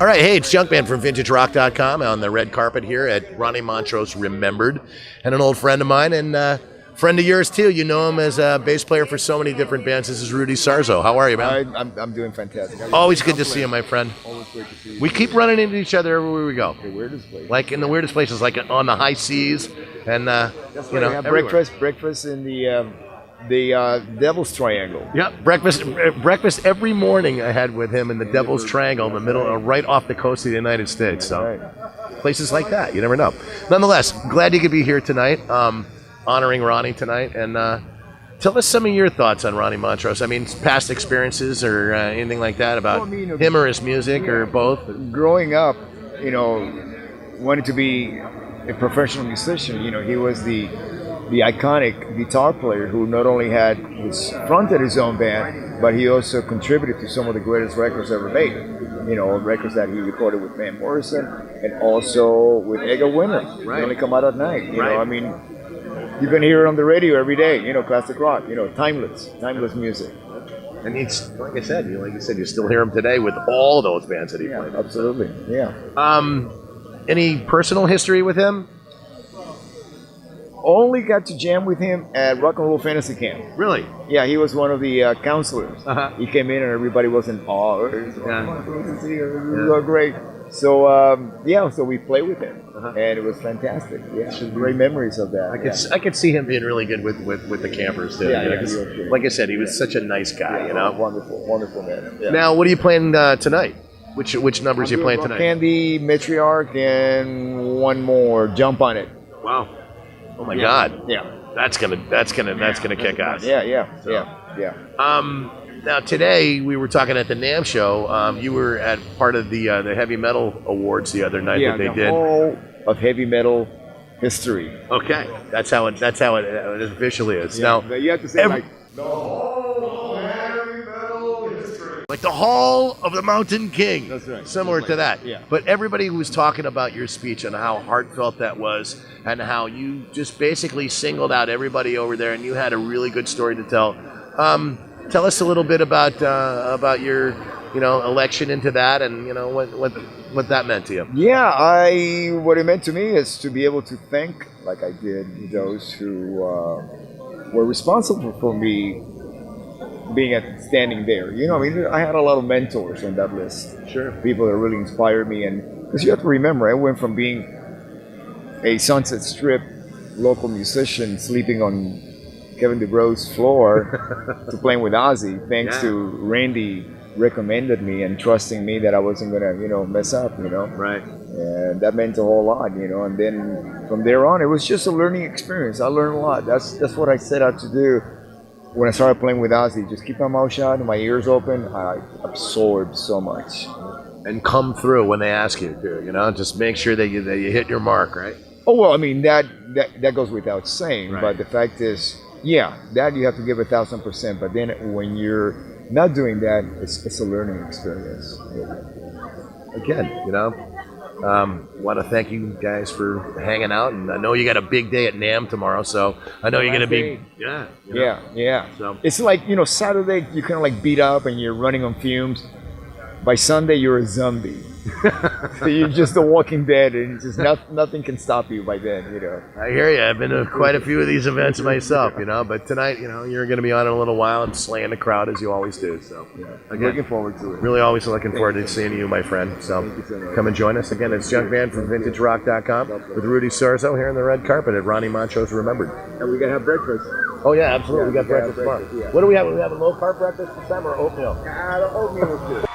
All right, hey, it's Junkman from VintageRock.com on the red carpet here at Ronnie Montrose Remembered, and an old friend of mine and friend of yours too. You know him as a bass player for so many different bands. This is Rudy Sarzo. How are you, man? I'm doing fantastic. Always good to see you, my friend. Always great to see you. We keep running into each other everywhere we go. The weirdest place. Like in the weirdest places, like on the high seas, and We have breakfast in the Devil's Triangle. Yep, breakfast every morning I had with him in the Devil's Triangle in the middle, right off the coast of the United States. So places like that, you never know. Nonetheless, glad you could be here tonight, honoring Ronnie tonight, and tell us some of your thoughts on Ronnie Montrose. I mean, past experiences or anything like that about him or his music or both. Growing up, wanted to be a professional musician. He was the iconic guitar player who not only fronted his own band, but he also contributed to some of the greatest records ever made. Records that he recorded with Van Morrison and also with Edgar Winter. Right. They only come out at night. I mean, you can hear it on the radio every day. Classic rock. Timeless music. And it's like you said, you still hear him today with all those bands that he played. Absolutely. Yeah. Any personal history with him? Only got to jam with him at Rock and Roll Fantasy Camp. Really? Yeah, he was one of the counselors. Uh-huh. He came in and everybody was in awe. It was great. So so we played with him, and it was fantastic. Yeah, great memories of that. I could see him being really good with the campers too. Like I said, he was such a nice guy. Wonderful man. Yeah. Now, what are you playing tonight? Which numbers are you playing tonight? Candy, Matriarch, and one more. Jump on It. Wow. Oh my God! Yeah, that's gonna kick ass. Yeah. Now today we were talking at the NAMM show. You were at part of the Heavy Metal Awards the other night that they did. Hall of Heavy Metal History. Okay, that's how it officially is. Yeah, now you have to say the Hall of Heavy Metal History, like the Hall of the Mountain King. That's right. Similar to that. Yeah. But everybody was talking about your speech and how heartfelt that was, and how you just basically singled out everybody over there, and you had a really good story to tell. Tell us a little bit about your election into that, and what that meant to you. Yeah, what it meant to me is to be able to thank, like I did, those who were responsible for me standing there. I had a lot of mentors on that list. Sure. People that really inspired me, and because you have to remember, I went from being a Sunset Strip local musician sleeping on Kevin DeBro's floor to playing with Ozzy, thanks to Randy recommended me and trusting me that I wasn't gonna, mess up, Right. And that meant a whole lot, and then from there on, it was just a learning experience. I learned a lot. That's what I set out to do when I started playing with Ozzy. Just keep my mouth shut and my ears open. I absorbed so much. And come through when they ask you to, just make sure that you hit your mark, right? Oh, well, I mean, that goes without saying, right. But the fact is, that you have to give 1,000%, but then when you're not doing that, it's a learning experience. Again, want to thank you guys for hanging out, and I know you got a big day at NAMM tomorrow, so I know you're going to be... Yeah. So. It's like, Saturday, you're kind of like beat up and you're running on fumes. By Sunday, you're a zombie. So you're just a walking dead, and just nothing can stop you by then, I hear you. I've been to quite a few of these events myself, but tonight, you're going to be on in a little while and slaying the crowd as you always do. So, again, looking forward to it. Really, always looking forward to seeing you, my friend. So, come and join us again. It's Junkman from VintageRock.com with Rudy Sarzo here on the red carpet at Ronnie Montrose Remembered. And we're gonna have breakfast. Oh yeah, absolutely. We got breakfast tomorrow. Yeah. What do we have? We have a low carb breakfast this time or oatmeal? The oatmeal is good.